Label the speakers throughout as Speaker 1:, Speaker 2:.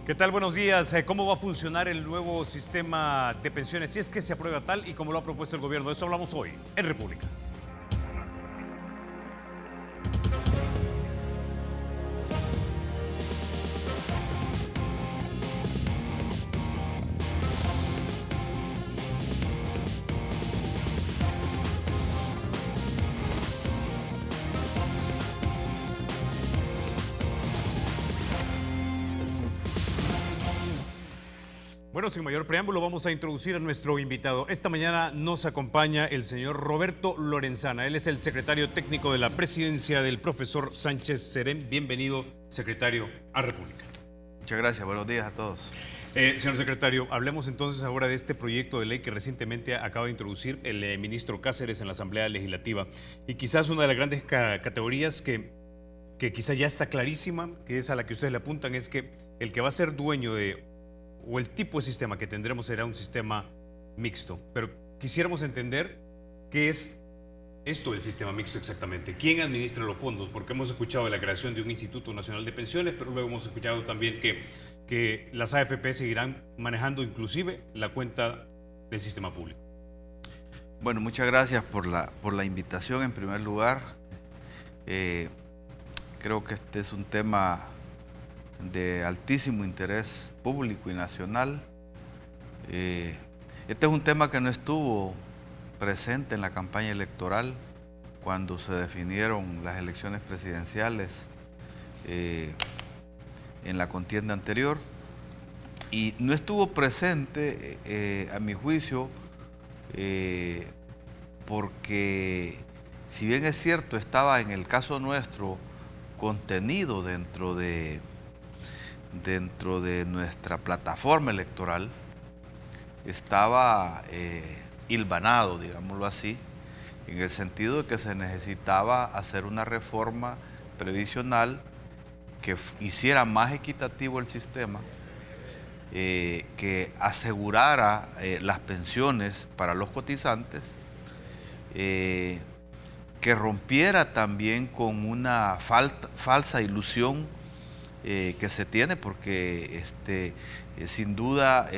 Speaker 1: ¿Qué tal? Buenos días. ¿Cómo va a funcionar el nuevo sistema de pensiones? Si es que se aprueba tal y como lo ha propuesto el gobierno. De eso hablamos hoy en República. Bueno, sin mayor preámbulo, vamos a introducir a nuestro invitado. Esta mañana nos acompaña el señor Roberto Lorenzana. Él es el secretario técnico de la presidencia del profesor Sánchez Serén. Bienvenido, secretario, a República.
Speaker 2: Muchas gracias, buenos días a todos.
Speaker 1: Señor secretario, hablemos entonces ahora de este proyecto de ley que recientemente acaba de introducir el ministro Cáceres en la Asamblea Legislativa. Y quizás una de las grandes categorías que quizás ya está clarísima, que es a la que ustedes le apuntan, es que el que va a ser dueño o el tipo de sistema que tendremos será un sistema mixto. Pero quisiéramos entender qué es esto del sistema mixto exactamente. ¿Quién administra los fondos? Porque hemos escuchado de la creación de un Instituto Nacional de Pensiones, pero luego hemos escuchado también que las AFP seguirán manejando inclusive la cuenta del sistema público.
Speaker 2: Bueno, muchas gracias por la invitación en primer lugar. Creo que este es un tema de altísimo interés público y nacional. Este es un tema que no estuvo presente en la campaña electoral cuando se definieron las elecciones presidenciales en la contienda anterior, y no estuvo presente, a mi juicio, porque si bien es cierto, estaba en el caso nuestro contenido dentro de nuestra plataforma electoral, estaba hilvanado, digámoslo así, en el sentido de que se necesitaba hacer una reforma previsional que hiciera más equitativo el sistema, que asegurara las pensiones para los cotizantes, que rompiera también con una falsa ilusión que se tiene, porque sin duda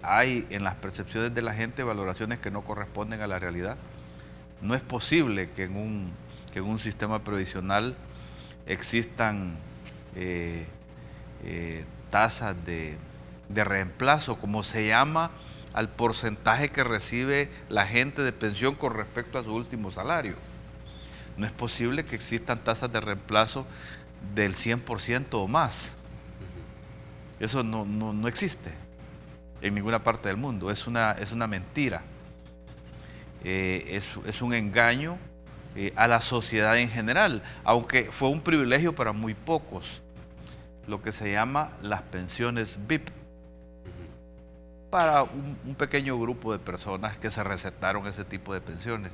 Speaker 2: hay en las percepciones de la gente valoraciones que no corresponden a la realidad. No es posible que en un sistema previsional existan tasas de reemplazo, como se llama al porcentaje que recibe la gente de pensión con respecto a su último salario. No es posible que existan tasas de reemplazo del 100% o más. Eso no existe en ninguna parte del mundo. Es una mentira. Es un engaño a la sociedad en general, aunque fue un privilegio para muy pocos, lo que se llama las pensiones VIP, para un pequeño grupo de personas que se recetaron ese tipo de pensiones.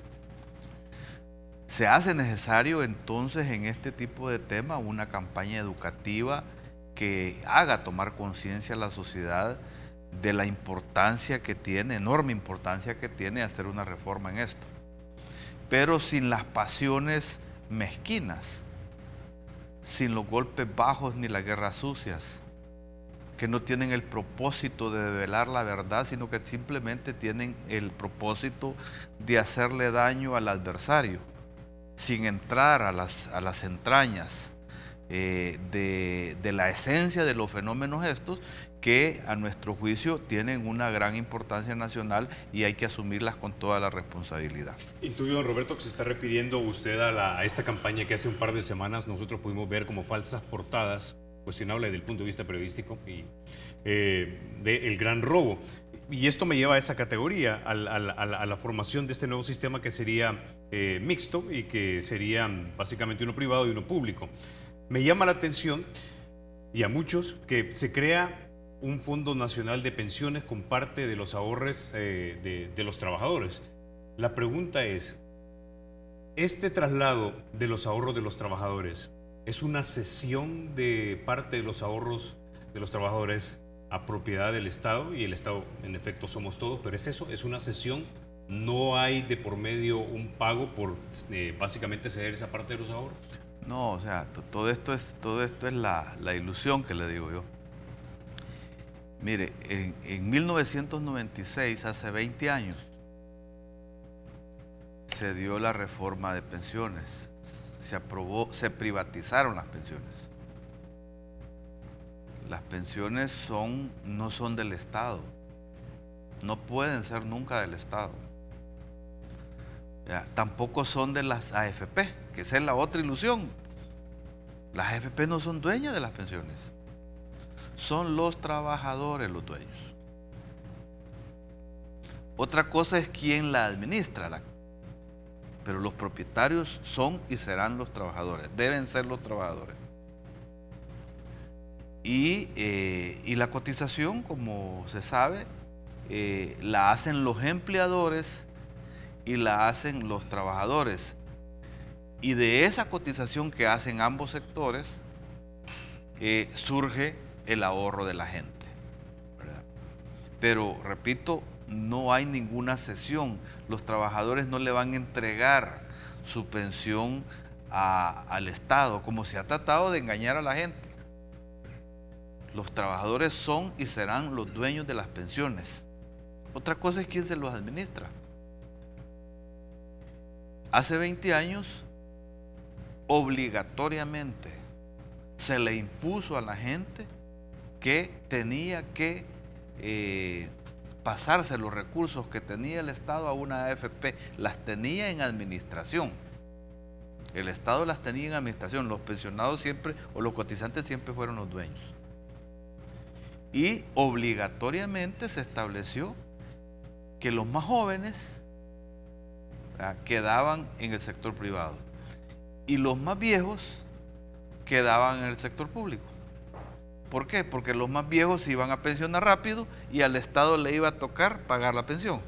Speaker 2: Se hace necesario entonces en este tipo de temas una campaña educativa que haga tomar conciencia a la sociedad de la importancia que tiene, enorme importancia que tiene hacer una reforma en esto, pero sin las pasiones mezquinas, sin los golpes bajos ni las guerras sucias, que no tienen el propósito de develar la verdad, sino que simplemente tienen el propósito de hacerle daño al adversario, sin entrar a las entrañas de la esencia de los fenómenos estos, que a nuestro juicio tienen una gran importancia nacional y hay que asumirlas con toda la responsabilidad.
Speaker 1: Intuyo, don Roberto, que se está refiriendo usted a esta campaña que hace un par de semanas nosotros pudimos ver como falsas portadas, cuestionable desde el punto de vista periodístico, y del gran robo. Y esto me lleva a esa categoría, a la formación de este nuevo sistema que sería mixto y que sería básicamente uno privado y uno público. Me llama la atención, y a muchos, que se crea un Fondo Nacional de Pensiones con parte de los ahorros de los trabajadores. La pregunta es, ¿este traslado de los ahorros de los trabajadores es una cesión de parte de los ahorros de los trabajadores a propiedad del Estado? Y el Estado, en efecto, somos todos, pero es eso, es una cesión. No hay de por medio un pago por básicamente ceder esa parte de los ahorros.
Speaker 2: No, o sea, todo esto es la ilusión que le digo yo. Mire, en 1996, hace 20 años, se dio la reforma de pensiones, se aprobó, se privatizaron las pensiones. Las pensiones no son del Estado, no pueden ser nunca del Estado. Ya, tampoco son de las AFP, que esa es la otra ilusión. Las AFP no son dueñas de las pensiones, son los trabajadores los dueños. Otra cosa es quién la administra, pero los propietarios son y serán los trabajadores, deben ser los trabajadores. Y la cotización, como se sabe, la hacen los empleadores y la hacen los trabajadores. Y de esa cotización que hacen ambos sectores, surge el ahorro de la gente, ¿verdad? Pero, repito, no hay ninguna cesión. Los trabajadores no le van a entregar su pensión al Estado, como se ha tratado de engañar a la gente. Los trabajadores son y serán los dueños de las pensiones. Otra cosa es quién se los administra. Hace 20 años, obligatoriamente, se le impuso a la gente que tenía que pasarse los recursos que tenía el Estado a una AFP. Las tenía en administración. El Estado las tenía en administración. Los pensionados siempre, o los cotizantes siempre fueron los dueños. Y obligatoriamente se estableció que los más jóvenes quedaban en el sector privado y los más viejos quedaban en el sector público. ¿Por qué? Porque los más viejos se iban a pensionar rápido y al Estado le iba a tocar pagar la pensión.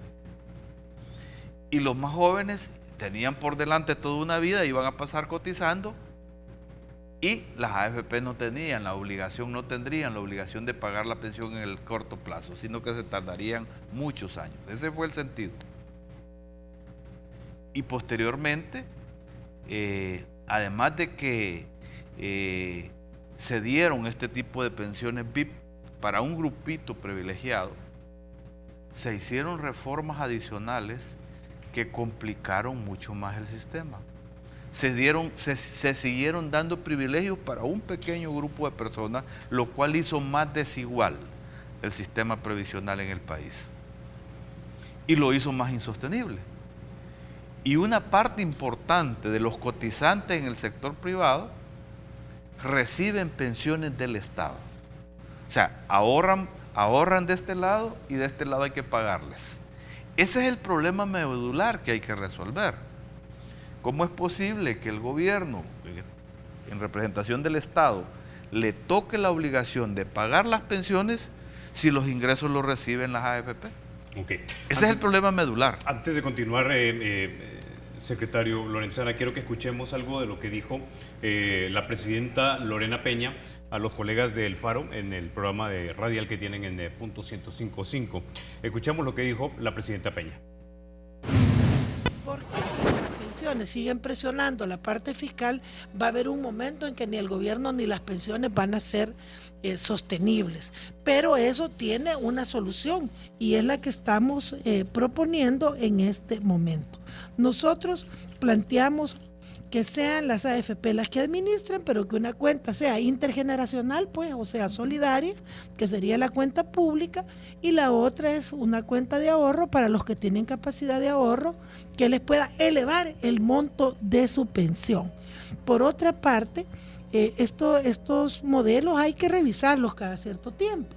Speaker 2: Y los más jóvenes tenían por delante toda una vida, iban a pasar cotizando, y las AFP no tendrían la obligación de pagar la pensión en el corto plazo, sino que se tardarían muchos años. Ese fue el sentido. Y posteriormente, además de que se dieron este tipo de pensiones VIP para un grupito privilegiado, se hicieron reformas adicionales que complicaron mucho más el sistema. Se siguieron dando privilegios para un pequeño grupo de personas, lo cual hizo más desigual el sistema previsional en el país y lo hizo más insostenible. Y una parte importante de los cotizantes en el sector privado reciben pensiones del Estado. O sea, ahorran de este lado y de este lado hay que pagarles. Ese es el problema medular que hay que resolver. ¿Cómo es posible que el gobierno, en representación del Estado, le toque la obligación de pagar las pensiones si los ingresos los reciben las AFP?
Speaker 1: Okay.
Speaker 2: Ese es el problema medular.
Speaker 1: Antes de continuar, secretario Lorenzana, quiero que escuchemos algo de lo que dijo la presidenta Lorena Peña a los colegas del Faro en el programa de radial que tienen en punto 105.5. Escuchemos lo que dijo la presidenta Peña.
Speaker 3: Porque si las pensiones siguen presionando la parte fiscal, va a haber un momento en que ni el gobierno ni las pensiones van a ser sostenibles. Pero eso tiene una solución y es la que estamos proponiendo en este momento. Nosotros planteamos que sean las AFP las que administren, pero que una cuenta sea intergeneracional, pues, o sea, solidaria, que sería la cuenta pública, y la otra es una cuenta de ahorro para los que tienen capacidad de ahorro, que les pueda elevar el monto de su pensión. Por otra parte, estos modelos hay que revisarlos cada cierto tiempo.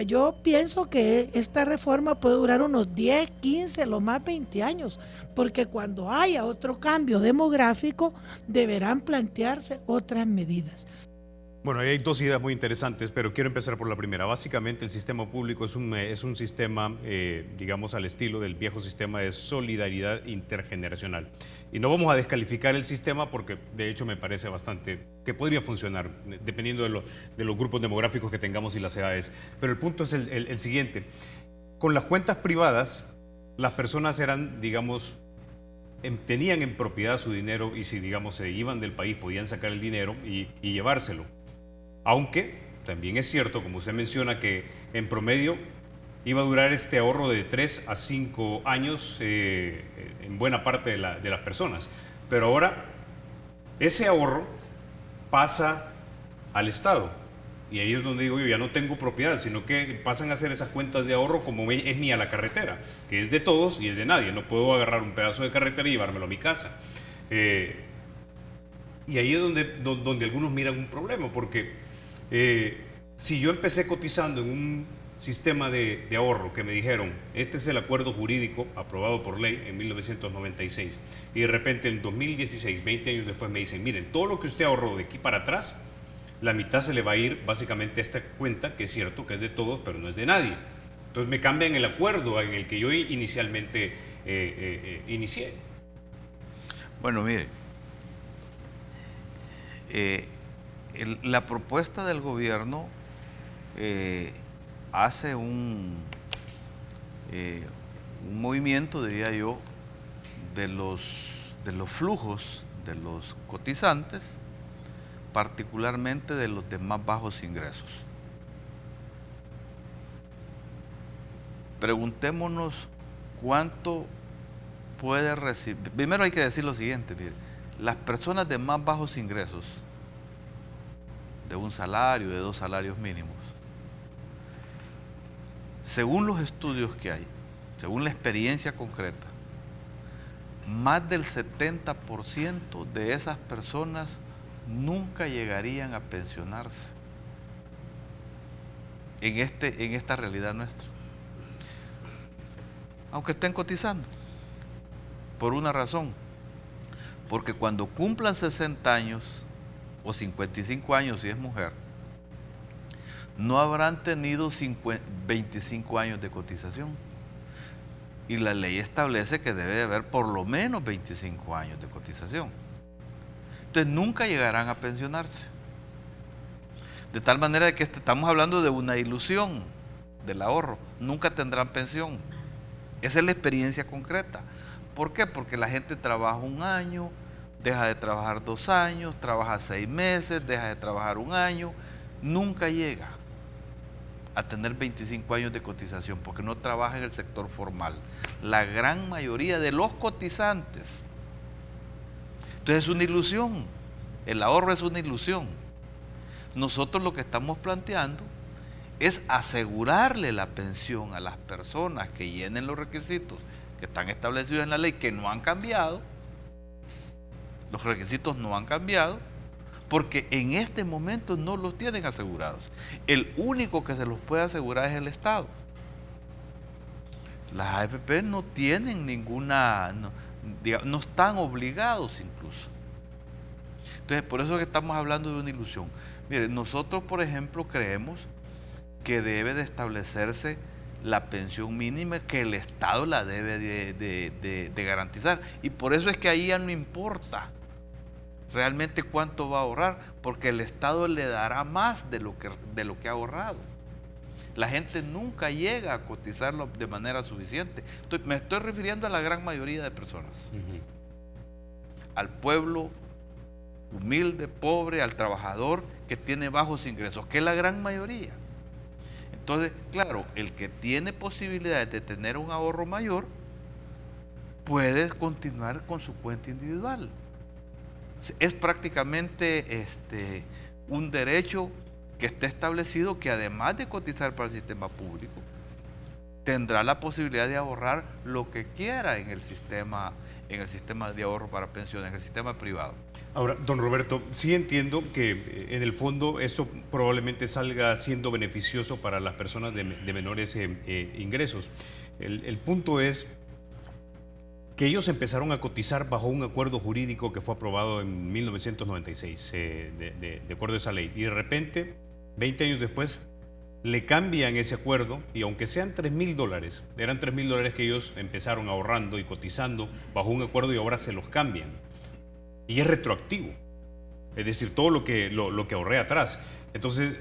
Speaker 3: Yo pienso que esta reforma puede durar unos 10, 15, lo más 20 años, porque cuando haya otro cambio demográfico deberán plantearse otras medidas.
Speaker 1: Bueno, hay dos ideas muy interesantes, pero quiero empezar por la primera. Básicamente, el sistema público es un sistema, digamos, al estilo del viejo sistema de solidaridad intergeneracional. Y no vamos a descalificar el sistema porque, de hecho, me parece bastante que podría funcionar, dependiendo de los grupos demográficos que tengamos y las edades. Pero el punto es el siguiente. Con las cuentas privadas, las personas eran, digamos, tenían en propiedad su dinero y si, digamos, se iban del país, podían sacar el dinero y llevárselo. Aunque también es cierto, como usted menciona, que en promedio iba a durar este ahorro de 3 a 5 años en buena parte de las personas. Pero ahora ese ahorro pasa al Estado. Y ahí es donde digo yo, ya no tengo propiedad, sino que pasan a hacer esas cuentas de ahorro como es mía la carretera, que es de todos y es de nadie. No puedo agarrar un pedazo de carretera y llevármelo a mi casa. Y ahí es donde algunos miran un problema, porque si yo empecé cotizando en un sistema de ahorro que me dijeron, este es el acuerdo jurídico aprobado por ley en 1996, y de repente en 2016, 20 años después me dicen, miren, todo lo que usted ahorró de aquí para atrás, la mitad se le va a ir básicamente a esta cuenta, que es cierto que es de todos, pero no es de nadie. Entonces me cambian el acuerdo en el que yo inicialmente inicié.
Speaker 2: Bueno, mire, la propuesta del gobierno hace un movimiento, diría yo, de los flujos de los cotizantes, particularmente de los de más bajos ingresos. Preguntémonos cuánto puede recibir. Primero hay que decir lo siguiente, mire, las personas de más bajos ingresos, de un salario, de 2 salarios mínimos, según los estudios que hay, según la experiencia concreta, más del 70% de esas personas nunca llegarían a pensionarse en esta realidad nuestra, aunque estén cotizando, por una razón, porque cuando cumplan 60 años o 55 años si es mujer, no habrán tenido 25 años de cotización, y la ley establece que debe de haber por lo menos 25 años de cotización. Entonces nunca llegarán a pensionarse. De tal manera que estamos hablando de una ilusión del ahorro. Nunca tendrán pensión. Esa es la experiencia concreta. ¿Por qué? Porque la gente trabaja 1 año, deja de trabajar 2 años, trabaja 6 meses, deja de trabajar 1 año. Nunca llega a tener 25 años de cotización porque no trabaja en el sector formal. La gran mayoría de los cotizantes. Entonces es una ilusión, el ahorro es una ilusión. Nosotros lo que estamos planteando es asegurarle la pensión a las personas que llenen los requisitos que están establecidos en la ley, que no han cambiado. Los requisitos no han cambiado, porque en este momento no los tienen asegurados. El único que se los puede asegurar es el Estado. Las AFP no tienen ninguna... no están obligados incluso. Entonces, por eso es que estamos hablando de una ilusión. Mire, nosotros, por ejemplo, creemos que debe de establecerse la pensión mínima, que el Estado la debe de garantizar. Y por eso es que ahí ya no importa realmente cuánto va a ahorrar, porque el Estado le dará más de lo que ha ahorrado. La gente nunca llega a cotizarlo de manera suficiente. Me estoy refiriendo a la gran mayoría de personas. Al pueblo humilde, pobre, al trabajador que tiene bajos ingresos, que es la gran mayoría. Entonces, claro, el que tiene posibilidades de tener un ahorro mayor, puede continuar con su cuenta individual. Es prácticamente un derecho que está establecido, que además de cotizar para el sistema público, tendrá la posibilidad de ahorrar lo que quiera en el sistema de ahorro para pensiones, en el sistema privado.
Speaker 1: Ahora, don Roberto, sí entiendo que en el fondo eso probablemente salga siendo beneficioso para las personas de menores ingresos. El punto es que ellos empezaron a cotizar bajo un acuerdo jurídico que fue aprobado en 1996, de acuerdo a esa ley, y de repente, 20 años después, le cambian ese acuerdo, y aunque sean $3,000, eran $3,000 que ellos empezaron ahorrando y cotizando bajo un acuerdo, y ahora se los cambian. Y es retroactivo, es decir, todo lo que ahorré atrás. Entonces,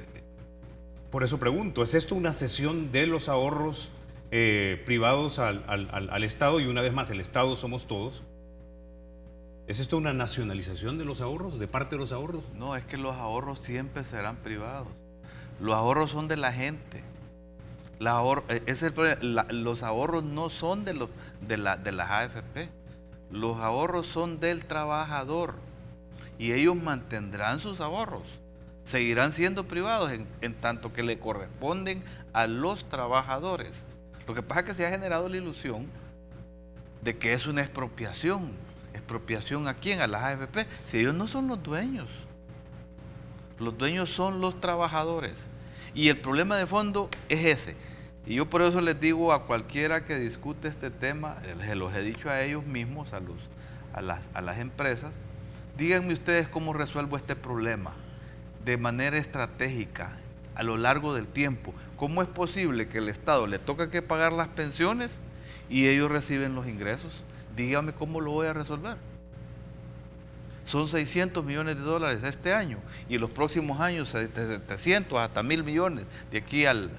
Speaker 1: por eso pregunto, ¿es esto una cesión de los ahorros privados al Estado? Y una vez más, el Estado somos todos. ¿Es esto una nacionalización de los ahorros, de parte de los ahorros?
Speaker 2: No, es que los ahorros siempre serán privados. Los ahorros son de la gente. Ese es el problema. Los ahorros no son de las AFP. Los ahorros son del trabajador. Y ellos mantendrán sus ahorros. Seguirán siendo privados en tanto que le corresponden a los trabajadores. Lo que pasa es que se ha generado la ilusión de que es una expropiación. ¿Expropiación a quién? A las AFP. Si ellos no son los dueños. Los dueños son los trabajadores. Y el problema de fondo es ese. Y yo por eso les digo a cualquiera que discute este tema, se los he dicho a ellos mismos, a las empresas, díganme ustedes cómo resuelvo este problema de manera estratégica a lo largo del tiempo. ¿Cómo es posible que el Estado le toca que pagar las pensiones y ellos reciben los ingresos? Dígame cómo lo voy a resolver. Son 600 millones de dólares este año y en los próximos años 700 hasta 1.000 millones de aquí al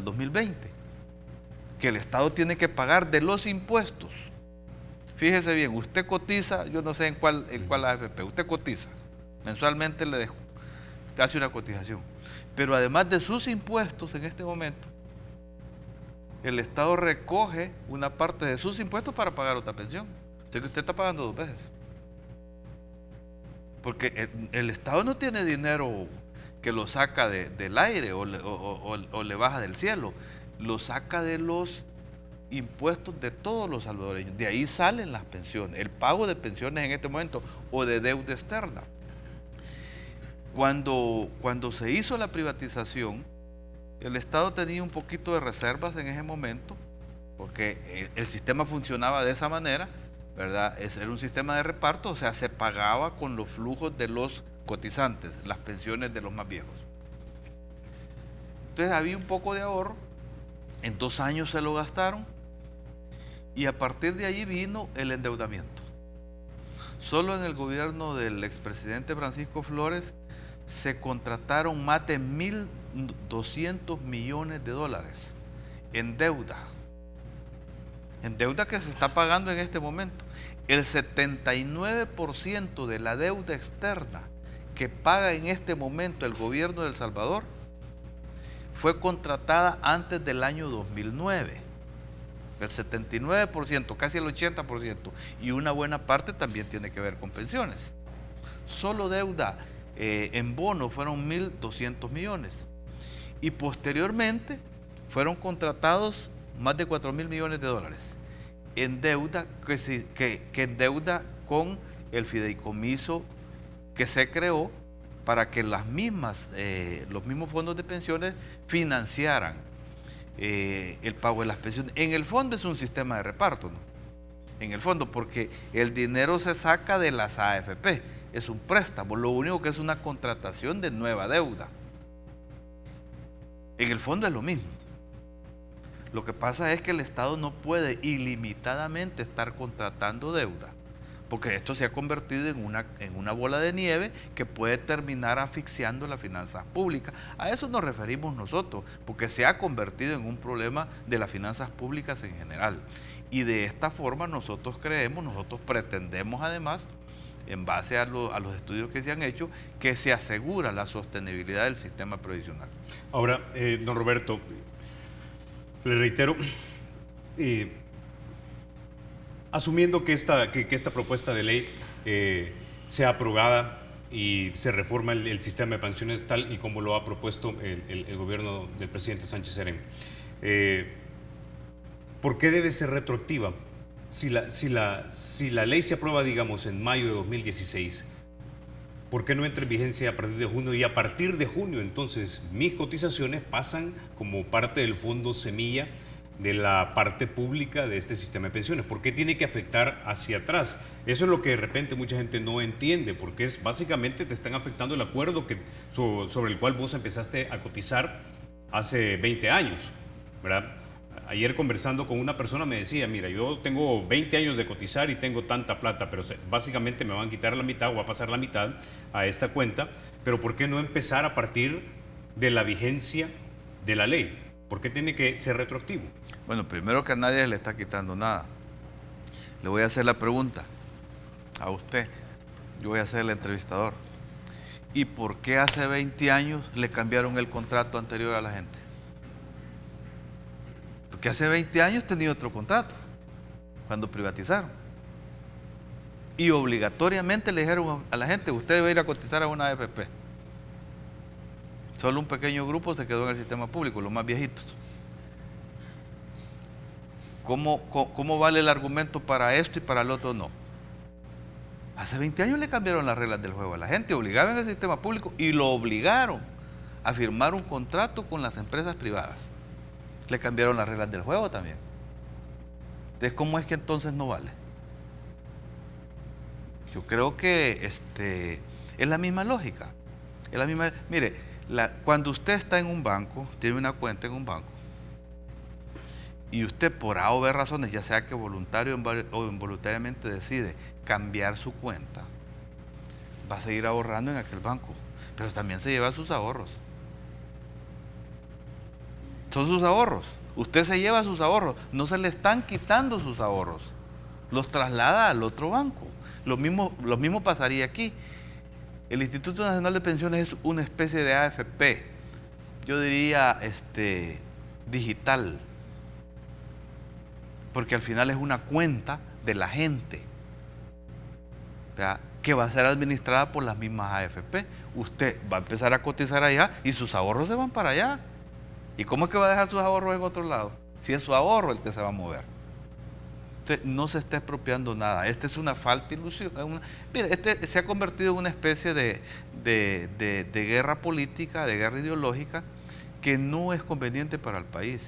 Speaker 2: 2020 que el Estado tiene que pagar de los impuestos. Fíjese bien, usted cotiza, yo no sé en cuál AFP, usted cotiza, mensualmente le hace una cotización, pero además de sus impuestos en este momento, el Estado recoge una parte de sus impuestos para pagar otra pensión. O sea que usted está pagando dos veces. Porque el Estado no tiene dinero que lo saca del aire o le baja del cielo, lo saca de los impuestos de todos los salvadoreños. De ahí salen las pensiones, el pago de pensiones en este momento o de deuda externa. Cuando se hizo la privatización, el Estado tenía un poquito de reservas en ese momento, porque el sistema funcionaba de esa manera, ¿verdad? Era un sistema de reparto, o sea, se pagaba con los flujos de los cotizantes, las pensiones de los más viejos. Entonces había un poco de ahorro, en 2 años se lo gastaron y a partir de allí vino el endeudamiento. Solo en el gobierno del expresidente Francisco Flores se contrataron más de 1.200 millones de dólares en deuda que se está pagando en este momento. El 79% de la deuda externa que paga en este momento el gobierno de El Salvador fue contratada antes del año 2009. El 79%, casi el 80%, y una buena parte también tiene que ver con pensiones. Solo deuda en bonos fueron 1.200 millones. Y posteriormente fueron contratados más de 4.000 millones de dólares en deuda que endeuda con el fideicomiso que se creó para que los mismos fondos de pensiones financiaran el pago de las pensiones. En el fondo es un sistema de reparto, ¿no? En el fondo, porque el dinero se saca de las AFP, es un préstamo, lo único que es una contratación de nueva deuda. En el fondo es lo mismo. Lo que pasa es que el Estado no puede ilimitadamente estar contratando deuda, porque esto se ha convertido en una bola de nieve que puede terminar asfixiando las finanzas públicas. A eso nos referimos nosotros, porque se ha convertido en un problema de las finanzas públicas en general. Y de esta forma nosotros pretendemos además, en base a los estudios que se han hecho, que se asegura la sostenibilidad del sistema previsional.
Speaker 1: Ahora, don Roberto, le reitero, asumiendo que esta propuesta de ley sea aprobada y se reforma el sistema de pensiones tal y como lo ha propuesto el gobierno del presidente Sánchez Serén, ¿por qué debe ser retroactiva? Si la ley se aprueba, digamos, en mayo de 2016, ¿por qué no entra en vigencia a partir de junio? Y a partir de junio, entonces, mis cotizaciones pasan como parte del fondo semilla de la parte pública de este sistema de pensiones. ¿Por qué tiene que afectar hacia atrás? Eso es lo que de repente mucha gente no entiende, porque es básicamente te están afectando el acuerdo sobre el cual vos empezaste a cotizar hace 20 años, ¿verdad? Ayer conversando con una persona me decía, mira, yo tengo 20 años de cotizar y tengo tanta plata, pero básicamente me van a quitar la mitad o va a pasar la mitad a esta cuenta, pero ¿por qué no empezar a partir de la vigencia de la ley? ¿Por qué tiene que ser retroactivo?
Speaker 2: Bueno, primero que a nadie le está quitando nada. Le voy a hacer la pregunta a usted, yo voy a ser el entrevistador. ¿Y por qué hace 20 años le cambiaron el contrato anterior a la gente? Porque hace 20 años tenía otro contrato, cuando privatizaron. Y obligatoriamente le dijeron a la gente, usted debe ir a cotizar a una AFP. Solo un pequeño grupo se quedó en el sistema público, los más viejitos. ¿Cómo vale el argumento para esto y para el otro no? Hace 20 años le cambiaron las reglas del juego a la gente, obligaban al sistema público y lo obligaron a firmar un contrato con las empresas privadas. Le cambiaron las reglas del juego también. Entonces, ¿cómo es que entonces no vale? Yo creo que es la misma lógica. Es la misma. Mire, cuando usted está en un banco, tiene una cuenta en un banco, y usted por A o B razones, ya sea que voluntario o involuntariamente decide cambiar su cuenta, va a seguir ahorrando en aquel banco, pero también se lleva sus ahorros. Son sus ahorros. Usted se lleva sus ahorros, no se le están quitando sus ahorros, los traslada al otro banco. Lo mismo pasaría aquí. El Instituto Nacional de Pensiones es una especie de AFP, yo diría digital, porque al final es una cuenta de la gente, ¿verdad?, que va a ser administrada por las mismas AFP. Usted va a empezar a cotizar allá y sus ahorros se van para allá. ¿Y cómo es que va a dejar sus ahorros en otro lado? Si es su ahorro el que se va a mover. Entonces, no se está expropiando nada. Esta es una falta de ilusión. Mire, se ha convertido en una especie de guerra política, de guerra ideológica, que no es conveniente para el país.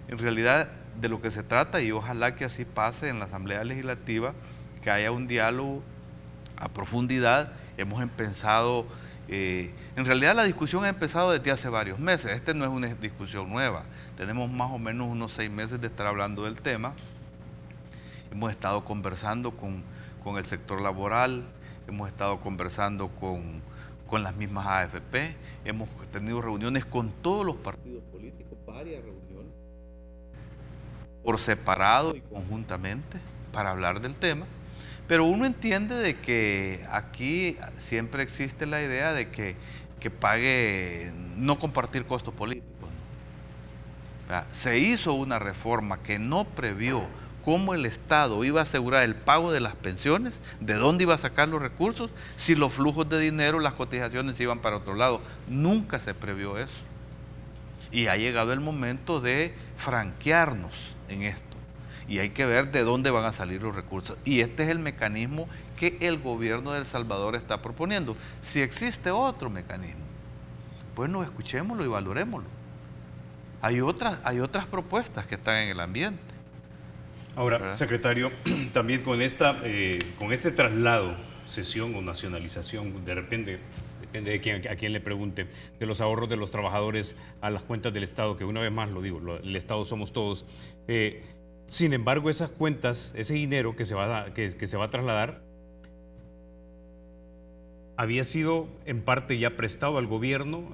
Speaker 2: En realidad, de lo que se trata, y ojalá que así pase en la Asamblea Legislativa, que haya un diálogo a profundidad. Hemos empezado, en realidad la discusión ha empezado desde hace varios meses. No es una discusión nueva. Tenemos más o menos unos 6 meses de estar hablando del tema. Hemos estado conversando con el sector laboral, hemos estado conversando con las mismas AFP, hemos tenido reuniones con todos los partidos políticos, varias reuniones, por separado y conjuntamente, para hablar del tema. Pero uno entiende de que aquí siempre existe la idea de que pague, no compartir costos políticos, ¿no? O sea, se hizo una reforma que no previó cómo el Estado iba a asegurar el pago de las pensiones, de dónde iba a sacar los recursos, si los flujos de dinero, las cotizaciones iban para otro lado. Nunca se previó eso. Y ha llegado el momento de franquearnos en esto. Y hay que ver de dónde van a salir los recursos. Y este es el mecanismo que el gobierno de El Salvador está proponiendo. Si existe otro mecanismo, bueno, escuchémoslo y valorémoslo. Hay otras propuestas que están en el ambiente.
Speaker 1: Ahora,
Speaker 2: ¿verdad?
Speaker 1: secretario, también con este traslado, cesión o nacionalización, de repente, depende de a quién le pregunte, de los ahorros de los trabajadores a las cuentas del Estado, que una vez más lo digo, el Estado somos todos. Sin embargo, esas cuentas, ese dinero que se va a trasladar, había sido en parte ya prestado al gobierno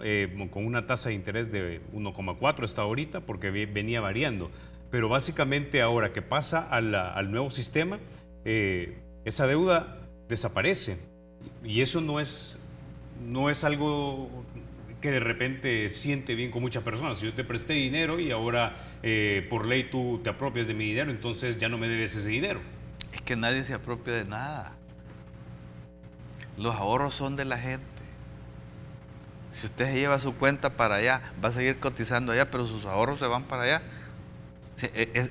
Speaker 1: con una tasa de interés de 1,4 hasta ahorita, porque venía variando. Pero básicamente ahora que pasa al nuevo sistema, esa deuda desaparece. Y eso no es algo que de repente siente bien con muchas personas. Si yo te presté dinero y ahora por ley tú te apropias de mi dinero, entonces ya no me debes ese dinero.
Speaker 2: Es que nadie se apropia de nada. Los ahorros son de la gente. Si usted se lleva su cuenta para allá, va a seguir cotizando allá, pero sus ahorros se van para allá.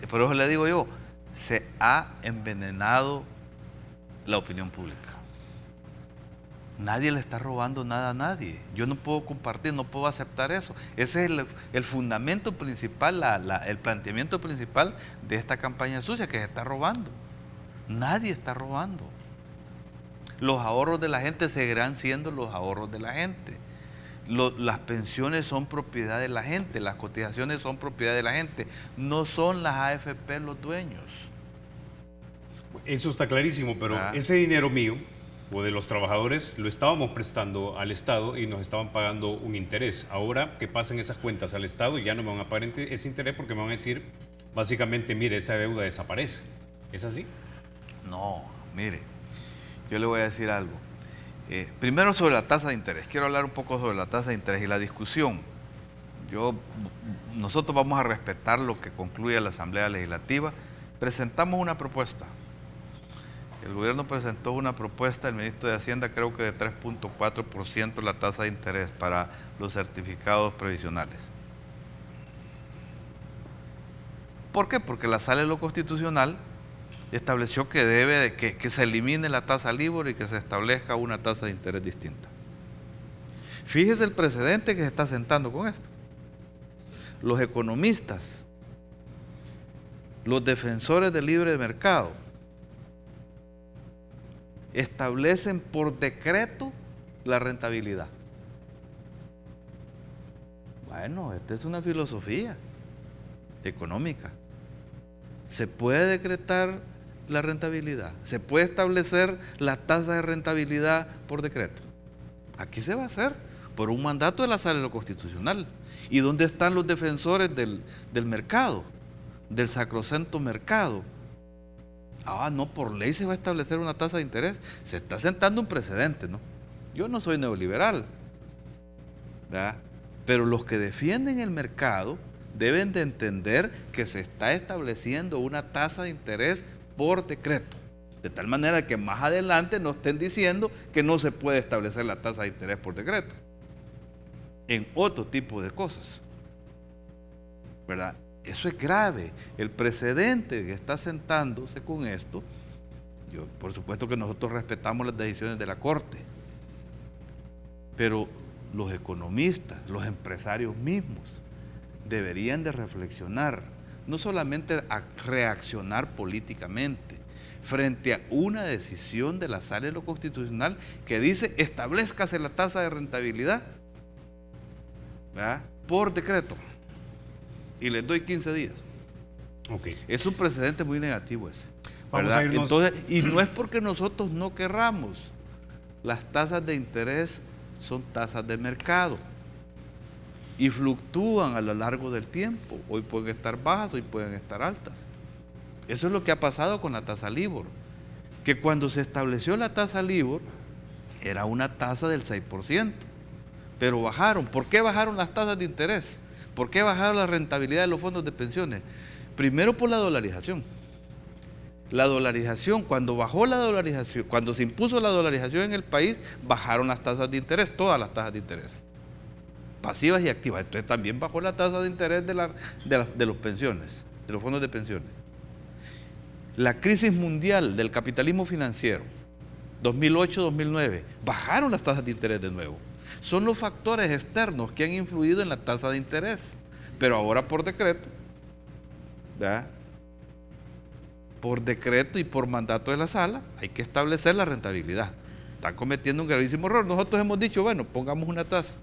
Speaker 2: Por eso le digo yo, se ha envenenado la opinión pública. Nadie le está robando nada a nadie. Yo no puedo compartir, no puedo aceptar eso. Ese es el fundamento principal, el planteamiento principal de esta campaña sucia, que se está robando. Nadie está robando. Los ahorros de la gente seguirán siendo los ahorros de la gente. Las pensiones son propiedad de la gente, las cotizaciones son propiedad de la gente, no son las AFP los dueños.
Speaker 1: Eso está clarísimo, pero ese dinero mío o de los trabajadores lo estábamos prestando al Estado y nos estaban pagando un interés. Ahora que pasen esas cuentas al Estado ya no me van a pagar ese interés porque me van a decir, básicamente, mire, esa deuda desaparece. ¿Es así?
Speaker 2: No, mire, yo le voy a decir algo. Primero sobre la tasa de interés. Quiero hablar un poco sobre la tasa de interés y la discusión. Nosotros vamos a respetar lo que concluye la Asamblea Legislativa. Presentamos una propuesta. El gobierno presentó una propuesta, el ministro de Hacienda creo que de 3.4% la tasa de interés para los certificados previsionales. ¿Por qué? Porque la Sala de lo Constitucional estableció que que se elimine la tasa LIBOR y que se establezca una tasa de interés distinta. Fíjese el precedente que se está sentando con esto. Los economistas, los defensores del libre mercado, establecen por decreto la rentabilidad. Bueno, esta es una filosofía económica. Se puede decretar la rentabilidad, se puede establecer la tasa de rentabilidad por decreto. Aquí se va a hacer por un mandato de la Sala de lo Constitucional. ¿Y dónde están los defensores del mercado, del sacrosanto mercado? No, por ley se va a establecer una tasa de interés. Se está sentando un precedente, ¿no? Yo no soy neoliberal, ¿verdad? Pero los que defienden el mercado deben de entender que se está estableciendo una tasa de interés por decreto, de tal manera que más adelante no estén diciendo que no se puede establecer la tasa de interés por decreto en otro tipo de cosas, ¿verdad? Eso es grave. El precedente que está sentándose con esto, por supuesto que nosotros respetamos las decisiones de la Corte, pero los economistas, los empresarios mismos, deberían de reflexionar, no solamente a reaccionar políticamente frente a una decisión de la Sala de lo Constitucional que dice establezcase la tasa de rentabilidad, ¿verdad?, por decreto, y les doy 15 días.
Speaker 1: Okay.
Speaker 2: Es un precedente muy negativo ese.
Speaker 1: Vamos a irnos.
Speaker 2: Entonces, y no es porque nosotros no querramos, las tasas de interés son tasas de mercado y fluctúan a lo largo del tiempo. Hoy pueden estar bajas, hoy pueden estar altas. Eso es lo que ha pasado con la tasa LIBOR, que cuando se estableció la tasa LIBOR era una tasa del 6%, pero bajaron. ¿Por qué bajaron las tasas de interés? ¿Por qué bajaron la rentabilidad de los fondos de pensiones? Primero por la dolarización. La dolarización, cuando bajó la dolarización, cuando se impuso la dolarización en el país, bajaron las tasas de interés, todas las tasas de interés, pasivas y activas. Entonces también bajó la tasa de interés de los pensiones, de los fondos de pensiones. La crisis mundial del capitalismo financiero, 2008-2009, bajaron las tasas de interés de nuevo. Son los factores externos que han influido en la tasa de interés, pero ahora por decreto, ¿verdad?, por decreto y por mandato de la Sala, hay que establecer la rentabilidad. Están cometiendo un gravísimo error. Nosotros hemos dicho, bueno, pongamos una tasa.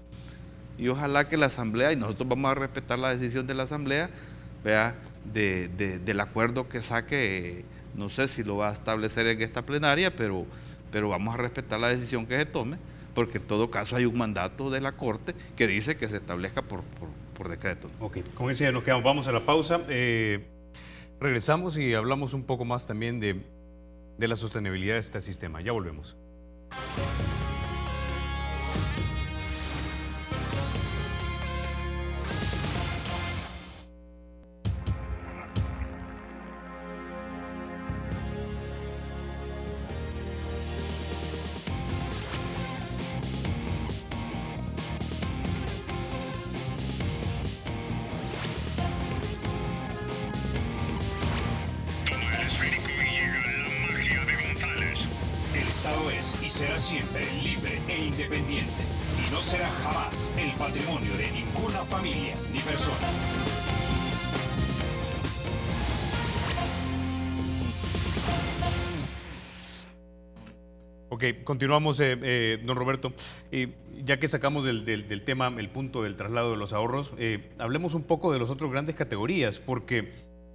Speaker 2: Y ojalá que la Asamblea, y nosotros vamos a respetar la decisión de la Asamblea, vea, del acuerdo que saque, no sé si lo va a establecer en esta plenaria, pero vamos a respetar la decisión que se tome, porque en todo caso hay un mandato de la Corte que dice que se establezca por decreto.
Speaker 1: Ok, con ese ya nos quedamos. Vamos a la pausa. Regresamos y hablamos un poco más también de la sostenibilidad de este sistema. Ya volvemos.
Speaker 4: Será siempre libre e independiente y no será jamás el patrimonio de ninguna familia ni persona.
Speaker 1: Ok, continuamos, don Roberto. Ya que sacamos del tema el punto del traslado de los ahorros, hablemos un poco de las otras grandes categorías, porque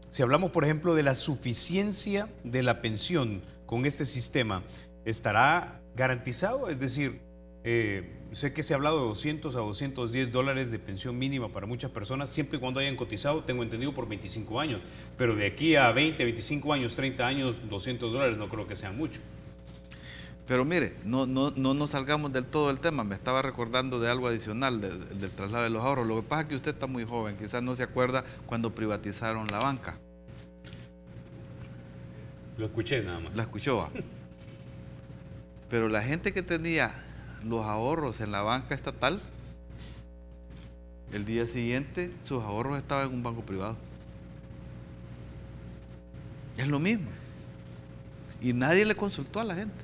Speaker 1: si hablamos, por ejemplo, de la suficiencia de la pensión con este sistema, ¿estará garantizado? Es decir, sé que se ha hablado de 200 a 210 dólares de pensión mínima para muchas personas, siempre y cuando hayan cotizado, tengo entendido, por 25 años. Pero de aquí a 20, 25 años, 30 años, 200 dólares no creo que sean mucho.
Speaker 2: Pero mire, no nos salgamos del todo del tema. Me estaba recordando de algo adicional del traslado de los ahorros. Lo que pasa es que usted está muy joven, quizás no se acuerda cuando privatizaron la banca.
Speaker 1: Lo escuché nada más.
Speaker 2: La escuchó, ¿va? Pero la gente que tenía los ahorros en la banca estatal, el día siguiente sus ahorros estaban en un banco privado. Es lo mismo. Y nadie le consultó a la gente.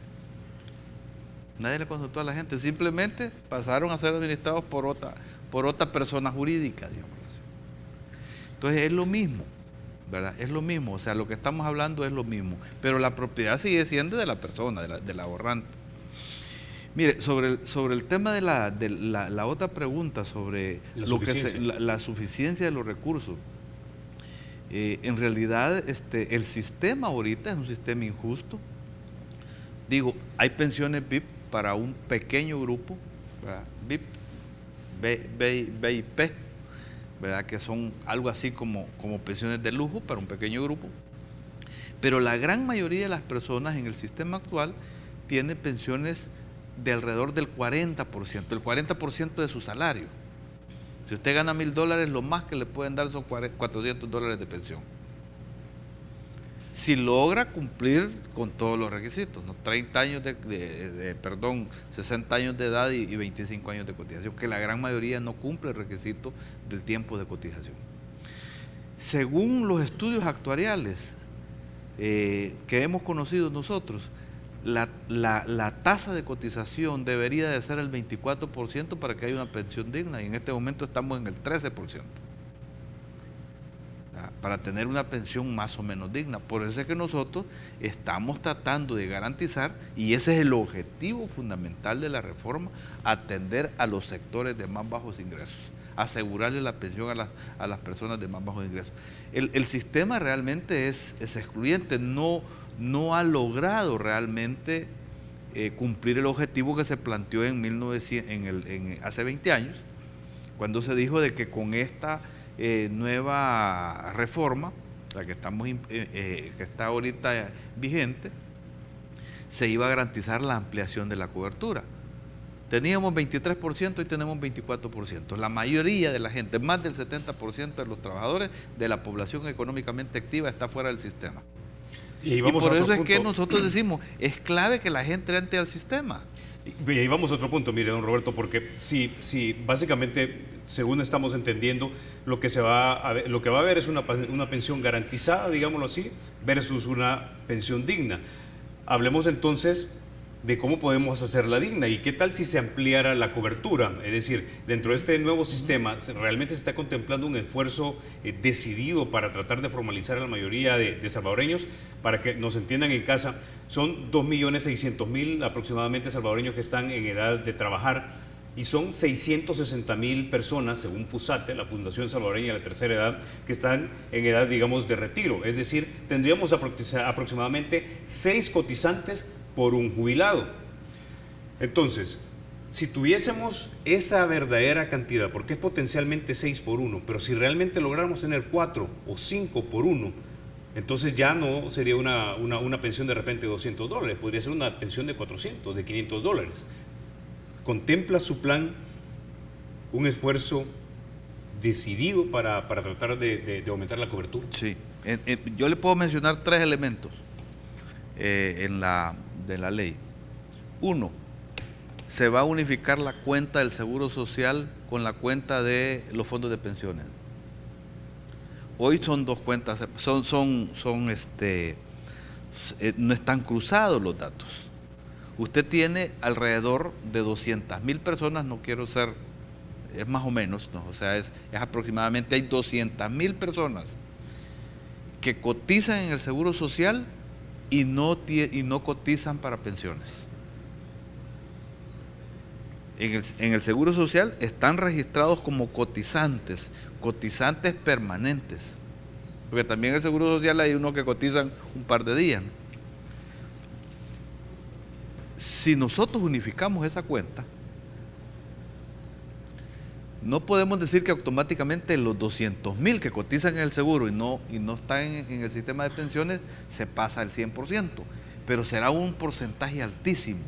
Speaker 2: Nadie le consultó a la gente. Simplemente pasaron a ser administrados por otra persona jurídica, digamos así. Entonces es lo mismo, ¿verdad? Es lo mismo. O sea, lo que estamos hablando es lo mismo. Pero la propiedad sigue siendo de la persona, del ahorrante. Mire, sobre el tema de la otra pregunta, sobre la suficiencia de los recursos. En realidad, el sistema ahorita es un sistema injusto. Digo, hay pensiones VIP para un pequeño grupo, ¿verdad? VIP, BIP, ¿verdad? Que son algo así como pensiones de lujo para un pequeño grupo. Pero la gran mayoría de las personas en el sistema actual tienen pensiones de alrededor del 40%, el 40% de su salario. Si usted gana $1,000, lo más que le pueden dar son $400 de pensión. Si logra cumplir con todos los requisitos, ¿no? 30 años 60 años de edad y 25 años de cotización, que la gran mayoría no cumple el requisito del tiempo de cotización. Según los estudios actuariales que hemos conocido nosotros, la tasa de cotización debería de ser el 24% para que haya una pensión digna, y en este momento estamos en el 13%. Para tener una pensión más o menos digna. Por eso es que nosotros estamos tratando de garantizar, y ese es el objetivo fundamental de la reforma, atender a los sectores de más bajos ingresos, asegurarle la pensión a las personas de más bajos ingresos. El sistema realmente es excluyente, no ha logrado realmente cumplir el objetivo que se planteó hace 20 años, cuando se dijo de que con esta nueva reforma, la que está ahorita vigente, se iba a garantizar la ampliación de la cobertura. Teníamos 23%, y tenemos 24%. La mayoría de la gente, más del 70% de los trabajadores de la población económicamente activa está fuera del sistema. Y por eso es que nosotros decimos, es clave que la gente entre al sistema.
Speaker 1: Y ahí vamos a otro punto, mire, don Roberto, porque si básicamente, según estamos entendiendo, lo que va a haber es una pensión garantizada, digámoslo así, versus una pensión digna. Hablemos entonces de cómo podemos hacerla digna, y qué tal si se ampliara la cobertura. Es decir, dentro de este nuevo sistema, ¿realmente se está contemplando un esfuerzo decidido para tratar de formalizar a la mayoría de salvadoreños? Para que nos entiendan en casa, son 2.600.000 aproximadamente salvadoreños que están en edad de trabajar, y son 660.000 personas, según FUSATE, la Fundación Salvadoreña de la Tercera Edad, que están en edad, digamos, de retiro. Es decir, tendríamos aproximadamente 6 cotizantes por un jubilado. Entonces, si tuviésemos esa verdadera cantidad, porque es potencialmente 6 por 1, pero si realmente lográramos tener 4 o 5 por 1, entonces ya no sería una pensión de repente de $200, podría ser una pensión de 400, de $500. ¿Contempla su plan un esfuerzo decidido para tratar de aumentar la cobertura?
Speaker 2: Sí, yo le puedo mencionar 3 elementos de la ley. 1, se va a unificar la cuenta del Seguro Social con la cuenta de los fondos de pensiones. Hoy son 2 cuentas, no están cruzados los datos. Usted tiene alrededor de 200.000 personas, no quiero ser, es más o menos, ¿no? O sea, es aproximadamente, hay 200.000 personas que cotizan en el Seguro Social y no cotizan para pensiones. En el Seguro Social están registrados como cotizantes permanentes, porque también en el Seguro Social hay unos que cotizan un par de días, ¿no? Si nosotros unificamos esa cuenta, no podemos decir que automáticamente los 200.000 que cotizan en el seguro y no están en el sistema de pensiones se pasa al 100%, pero será un porcentaje altísimo.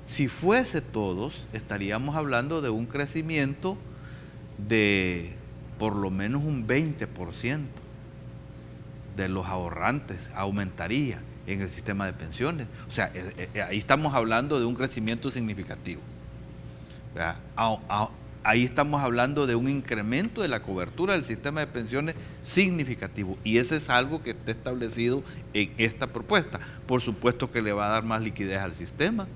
Speaker 2: Si fuese todos, estaríamos hablando de un crecimiento de por lo menos un 20% de los ahorrantes, aumentaría en el sistema de pensiones. O sea, ahí estamos hablando de un crecimiento significativo. Ahí estamos hablando de un incremento de la cobertura del sistema de pensiones significativo, y ese es algo que está establecido en esta propuesta. Por supuesto que le va a dar más liquidez al sistema,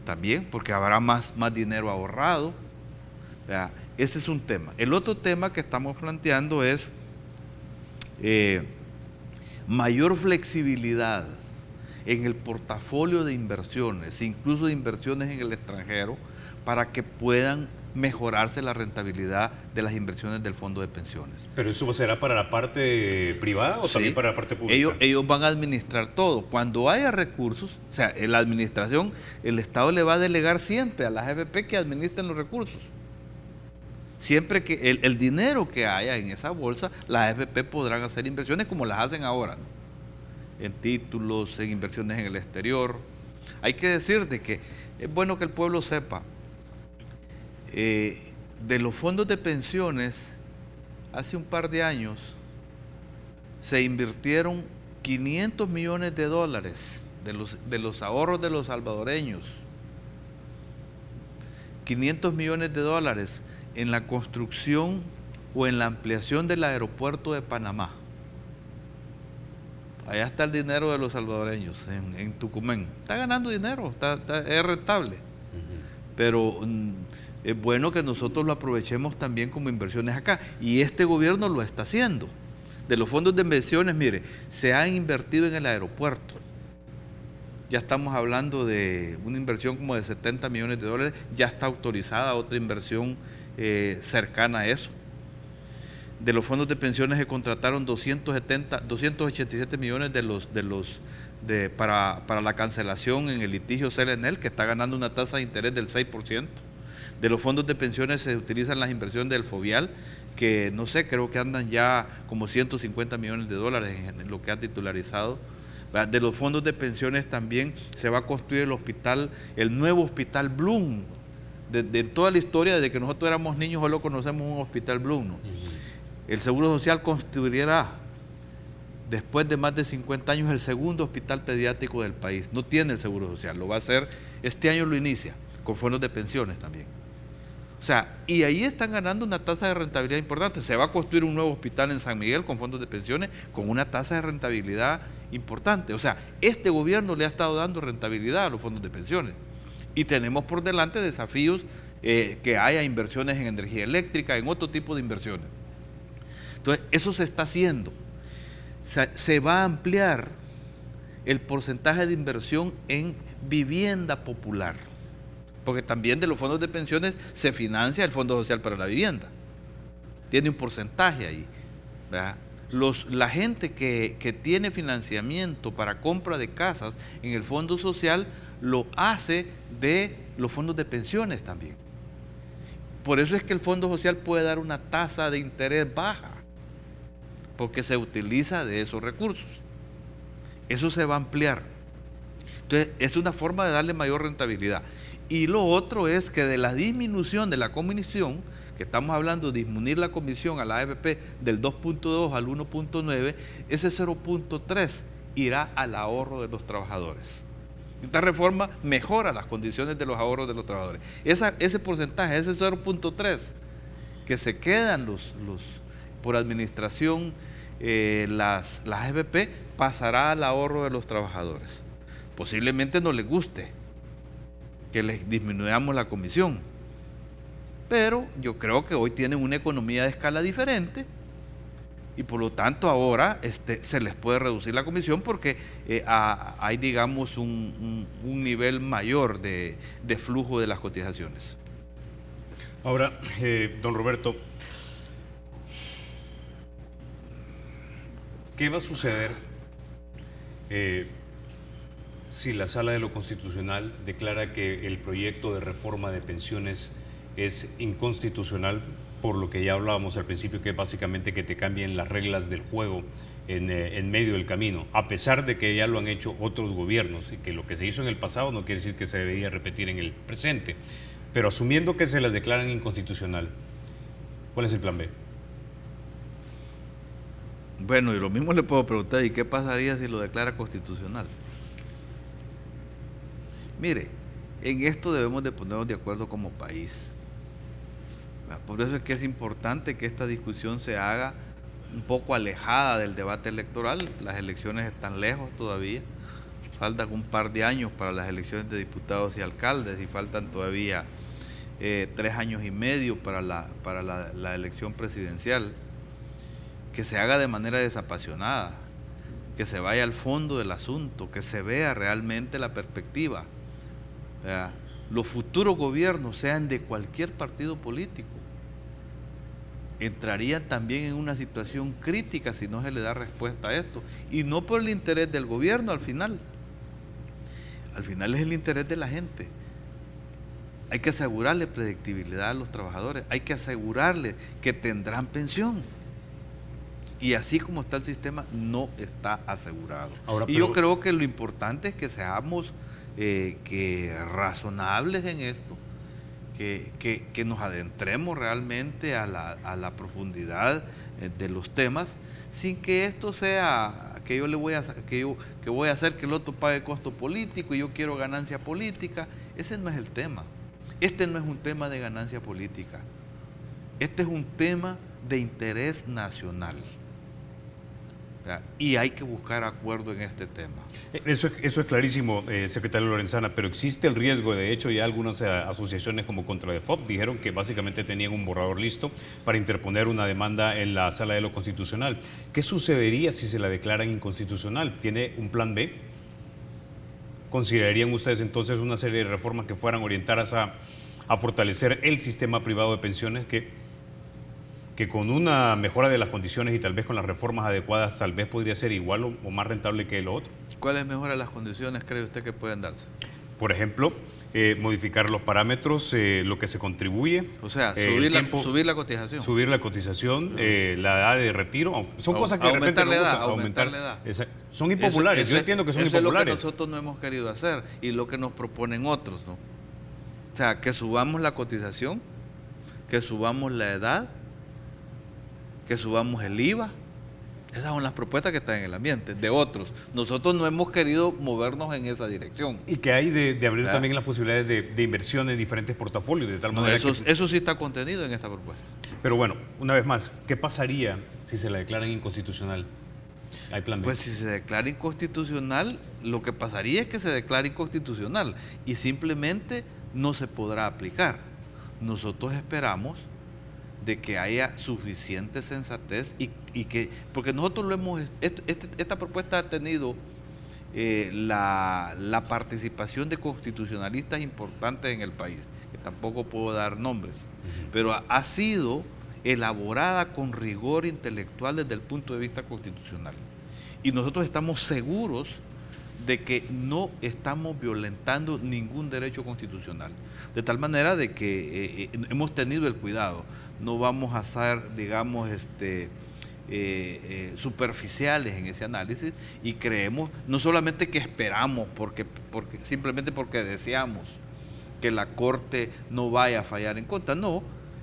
Speaker 2: también, porque habrá más dinero ahorrado. Ese es un tema. El otro tema que estamos planteando es mayor flexibilidad en el portafolio de inversiones, incluso de inversiones en el extranjero, para que puedan mejorarse la rentabilidad de las inversiones del fondo de pensiones.
Speaker 1: ¿Pero eso será para la parte privada o
Speaker 2: Sí,
Speaker 1: también para la parte pública?
Speaker 2: Ellos van a administrar todo. Cuando haya recursos, o sea, en la administración, el Estado le va a delegar siempre a las AFP que administren los recursos. Siempre que el dinero que haya en esa bolsa, las AFP podrán hacer inversiones como las hacen ahora, ¿no? En títulos, en inversiones en el exterior. Hay que decir de que es bueno que el pueblo sepa, de los fondos de pensiones, hace un par de años se invirtieron 500 millones de dólares de los ahorros de los salvadoreños, 500 millones de dólares en la construcción o en la ampliación del aeropuerto de Panamá. Allá está el dinero de los salvadoreños, en Tucumán. Está ganando dinero, es rentable. Pero es bueno que nosotros lo aprovechemos también como inversiones acá. Y este gobierno lo está haciendo. De los fondos de inversiones, mire, se han invertido en el aeropuerto. Ya estamos hablando de una inversión como de 70 millones de dólares. Ya está autorizada otra inversión cercana a eso. De los fondos de pensiones se contrataron 287 millones para la cancelación en el litigio CELENEL, que está ganando una tasa de interés del 6%. De los fondos de pensiones se utilizan las inversiones del FOVIAL, que no sé, creo que andan ya como 150 millones de dólares en lo que ha titularizado. De los fondos de pensiones también se va a construir el nuevo hospital Bloom. De toda la historia, desde que nosotros éramos niños, solo conocemos un hospital Bloom, ¿no? El Seguro Social construirá, después de más de 50 años, el segundo hospital pediátrico del país. No tiene el Seguro Social, lo va a hacer, este año lo inicia, con fondos de pensiones también. O sea, y ahí están ganando una tasa de rentabilidad importante. Se va a construir un nuevo hospital en San Miguel con fondos de pensiones, con una tasa de rentabilidad importante. O sea, este gobierno le ha estado dando rentabilidad a los fondos de pensiones. Y tenemos por delante desafíos que haya inversiones en energía eléctrica, en otro tipo de inversiones. Entonces, eso se está haciendo. Se va a ampliar el porcentaje de inversión en vivienda popular, porque también de los fondos de pensiones se financia el Fondo Social para la Vivienda. Tiene un porcentaje ahí, ¿verdad? La gente que tiene financiamiento para compra de casas en el Fondo Social lo hace de los fondos de pensiones también. Por eso es que el Fondo Social puede dar una tasa de interés baja, porque se utiliza de esos recursos. Eso se va a ampliar. Entonces, es una forma de darle mayor rentabilidad. Y lo otro es que de la disminución de la comisión, que estamos hablando de disminuir la comisión a la AFP del 2.2 al 1.9, ese 0.3 irá al ahorro de los trabajadores. Esta reforma mejora las condiciones de los ahorros de los trabajadores. Ese porcentaje, ese 0.3, que se quedan por administración, las AFP, pasará al ahorro de los trabajadores. Posiblemente no les guste que les disminuyamos la comisión, pero yo creo que hoy tienen una economía de escala diferente y por lo tanto ahora se les puede reducir la comisión porque hay, digamos, un nivel mayor de flujo de las cotizaciones.
Speaker 1: Ahora, don Roberto, ¿qué va a suceder si la Sala de lo Constitucional declara que el proyecto de reforma de pensiones es inconstitucional por lo que ya hablábamos al principio, que es básicamente que te cambien las reglas del juego en medio del camino, a pesar de que ya lo han hecho otros gobiernos y que lo que se hizo en el pasado no quiere decir que se debería repetir en el presente. Pero asumiendo que se las declaran inconstitucional, ¿cuál es el plan B?
Speaker 2: Bueno, y lo mismo le puedo preguntar, ¿y qué pasaría si lo declara constitucional? Mire, en esto debemos de ponernos de acuerdo como país. Por eso es que es importante que esta discusión se haga un poco alejada del debate electoral. Las elecciones están lejos todavía. Faltan un par de años para las elecciones de diputados y alcaldes y faltan todavía 3 años y medio para la elección presidencial. Que se haga de manera desapasionada, que se vaya al fondo del asunto, que se vea realmente la perspectiva. Los futuros gobiernos, sean de cualquier partido político, entrarían también en una situación crítica si no se le da respuesta a esto, y no por el interés del gobierno al final es el interés de la gente. Hay que asegurarle predictibilidad a los trabajadores, hay que asegurarle que tendrán pensión, y así como está el sistema no está asegurado. Ahora, yo creo que lo importante es que seamos razonables en esto, que nos adentremos realmente a la profundidad de los temas, sin que esto sea que yo voy a hacer que el otro pague costo político y yo quiero ganancia política. Ese no es el tema. Este no es un tema de ganancia política. Este es un tema de interés nacional. Y hay que buscar acuerdo en este tema.
Speaker 1: Eso es clarísimo, secretario Lorenzana, pero existe el riesgo. De hecho, ya algunas asociaciones como Contradefop dijeron que básicamente tenían un borrador listo para interponer una demanda en la Sala de lo Constitucional. ¿Qué sucedería si se la declaran inconstitucional? ¿Tiene un plan B? ¿Considerarían ustedes entonces una serie de reformas que fueran orientadas a fortalecer el sistema privado de pensiones que con una mejora de las condiciones y tal vez con las reformas adecuadas tal vez podría ser igual o más rentable que lo otro?
Speaker 2: ¿Cuáles mejoras las condiciones cree usted que pueden darse?
Speaker 1: Por ejemplo, modificar los parámetros, lo que se contribuye.
Speaker 2: O sea, subir la cotización.
Speaker 1: Subir la cotización, la edad de retiro. Son cosas que de repente no gustan. Aumentar la edad. Son impopulares, yo entiendo que son impopulares.
Speaker 2: Es lo que nosotros no hemos querido hacer y lo que nos proponen otros, ¿no? O sea, que subamos la cotización, que subamos la edad, que subamos el IVA. Esas son las propuestas que están en el ambiente, de otros. Nosotros no hemos querido movernos en esa dirección.
Speaker 1: Y que hay de abrir también las posibilidades de inversión en diferentes portafolios, de tal manera
Speaker 2: eso sí está contenido en esta propuesta.
Speaker 1: Pero bueno, una vez más, ¿qué pasaría si se la declaran inconstitucional? ¿Hay plan B?
Speaker 2: Pues si se declara inconstitucional, lo que pasaría es que se declara inconstitucional y simplemente no se podrá aplicar. Nosotros esperamos de que haya suficiente sensatez y que, porque nosotros lo hemos, esta propuesta ha tenido la participación de constitucionalistas importantes en el país, que tampoco puedo dar nombres, pero ha sido elaborada con rigor intelectual desde el punto de vista constitucional. Y nosotros estamos seguros de que no estamos violentando ningún derecho constitucional. De tal manera de que hemos tenido el cuidado. No vamos a ser, digamos, superficiales en ese análisis y creemos, no solamente que esperamos, simplemente porque deseamos que la Corte no vaya a fallar en contra, no,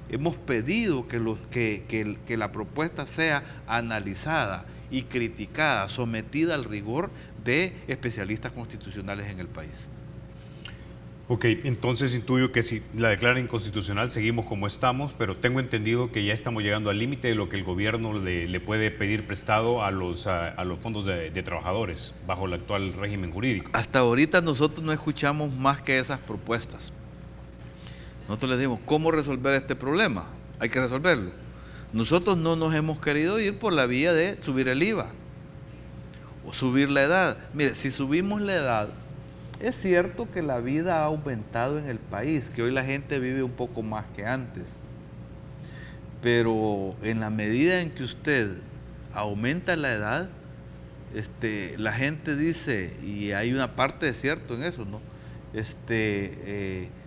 Speaker 2: hemos pedido que la propuesta sea analizada y criticada, sometida al rigor de especialistas constitucionales en el país.
Speaker 1: Ok, entonces intuyo que si la declaran inconstitucional seguimos como estamos, pero tengo entendido que ya estamos llegando al límite de lo que el gobierno le puede pedir prestado a los fondos de trabajadores bajo el actual régimen jurídico.
Speaker 2: Hasta ahorita nosotros no escuchamos más que esas propuestas. Nosotros les dimos, ¿cómo resolver este problema? Hay que resolverlo. Nosotros no nos hemos querido ir por la vía de subir el IVA o subir la edad. Mire, si subimos la edad, es cierto que la vida ha aumentado en el país, que hoy la gente vive un poco más que antes. Pero en la medida en que usted aumenta la edad, la gente dice, y hay una parte de cierto en eso, ¿no?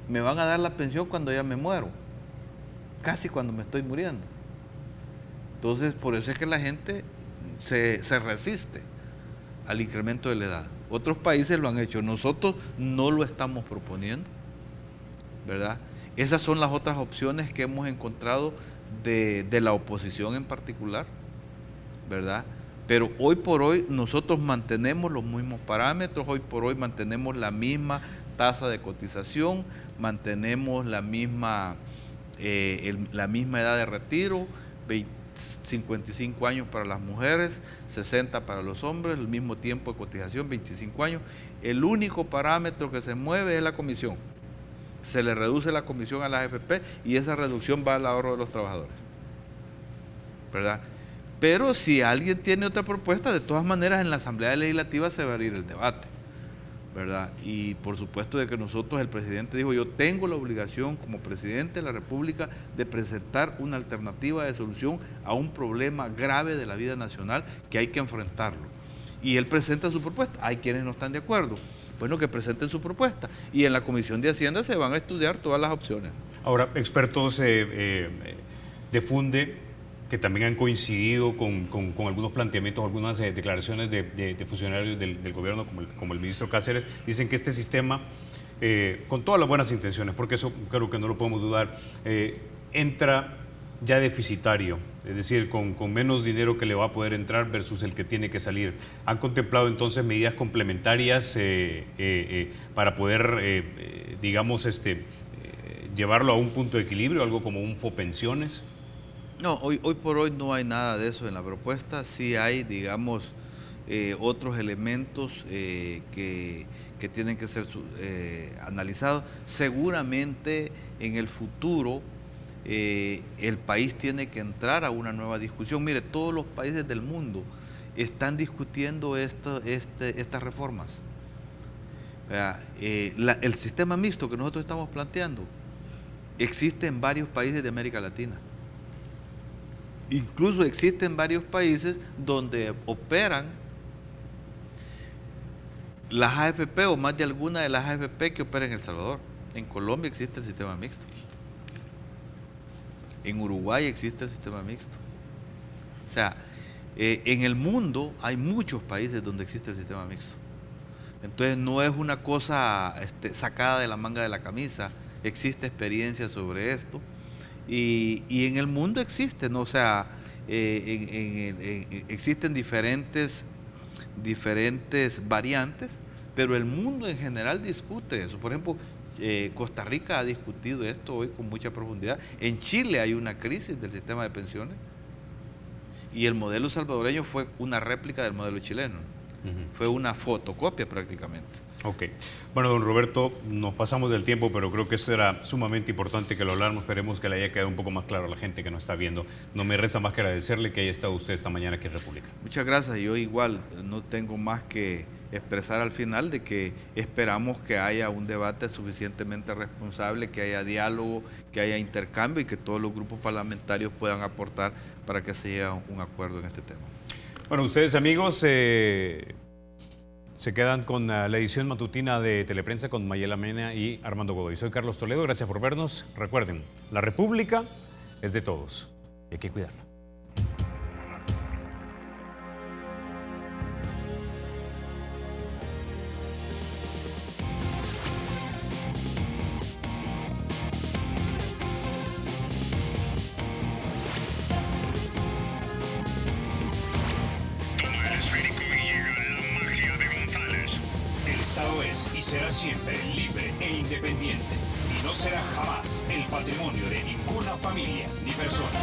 Speaker 2: Me van a dar la pensión cuando ya me muero. casi cuando me estoy muriendo. Entonces, por eso es que la gente se resiste al incremento de la edad. Otros países lo han hecho, nosotros no lo estamos proponiendo, ¿verdad? Esas son las otras opciones que hemos encontrado de la oposición en particular, ¿verdad? Pero hoy por hoy nosotros mantenemos los mismos parámetros, hoy por hoy mantenemos la misma tasa de cotización, mantenemos la misma edad de retiro, 55 años para las mujeres, 60 para los hombres, el mismo tiempo de cotización, 25 años. El único parámetro que se mueve es la comisión. Se le reduce la comisión a las AFP y esa reducción va al ahorro de los trabajadores, ¿verdad? Pero si alguien tiene otra propuesta, de todas maneras en la Asamblea Legislativa se va a abrir el debate, ¿verdad? Y por supuesto de que nosotros, el presidente dijo, yo tengo la obligación como presidente de la República de presentar una alternativa de solución a un problema grave de la vida nacional que hay que enfrentarlo. Y él presenta su propuesta. Hay quienes no están de acuerdo. Bueno, que presenten su propuesta. Y en la Comisión de Hacienda se van a estudiar todas las opciones.
Speaker 1: Ahora, expertos de Funde, que también han coincidido con algunos planteamientos, algunas declaraciones de funcionarios del gobierno, como el ministro Cáceres, dicen que este sistema, con todas las buenas intenciones, porque eso creo que no lo podemos dudar, entra ya deficitario, es decir, con menos dinero que le va a poder entrar versus el que tiene que salir. ¿Han contemplado entonces medidas complementarias para poder, digamos, llevarlo a un punto de equilibrio, algo como un FOPensiones?
Speaker 2: No, hoy por hoy no hay nada de eso en la propuesta. Sí hay, digamos, otros elementos que tienen que ser analizados. Seguramente en el futuro el país tiene que entrar a una nueva discusión. Mire, todos los países del mundo están discutiendo estas reformas. El sistema mixto que nosotros estamos planteando existe en varios países de América Latina. Incluso existen varios países donde operan las AFP o más de alguna de las AFP que operan en El Salvador. En Colombia existe el sistema mixto. En Uruguay existe el sistema mixto. O sea, en el mundo hay muchos países donde existe el sistema mixto. Entonces no es una cosa sacada de la manga de la camisa, existe experiencia sobre esto. Y en el mundo existen, ¿no? O sea, existen diferentes variantes, pero el mundo en general discute eso. Por ejemplo, Costa Rica ha discutido esto hoy con mucha profundidad. En Chile hay una crisis del sistema de pensiones y el modelo salvadoreño fue una réplica del modelo chileno. Fue una fotocopia prácticamente.
Speaker 1: Ok. Bueno, don Roberto, nos pasamos del tiempo, pero creo que esto era sumamente importante que lo habláramos. Esperemos que le haya quedado un poco más claro a la gente que nos está viendo. No me resta más que agradecerle que haya estado usted esta mañana aquí en República.
Speaker 2: Muchas gracias. Yo igual no tengo más que expresar al final de que esperamos que haya un debate suficientemente responsable, que haya diálogo, que haya intercambio y que todos los grupos parlamentarios puedan aportar para que se llegue a un acuerdo en este tema.
Speaker 1: Bueno, ustedes amigos se quedan con la edición matutina de Teleprensa con Mayela Mena y Armando Godoy. Soy Carlos Toledo, gracias por vernos. Recuerden, la República es de todos y hay que cuidarla.
Speaker 4: Será siempre libre e independiente y no será jamás el patrimonio de ninguna familia ni persona.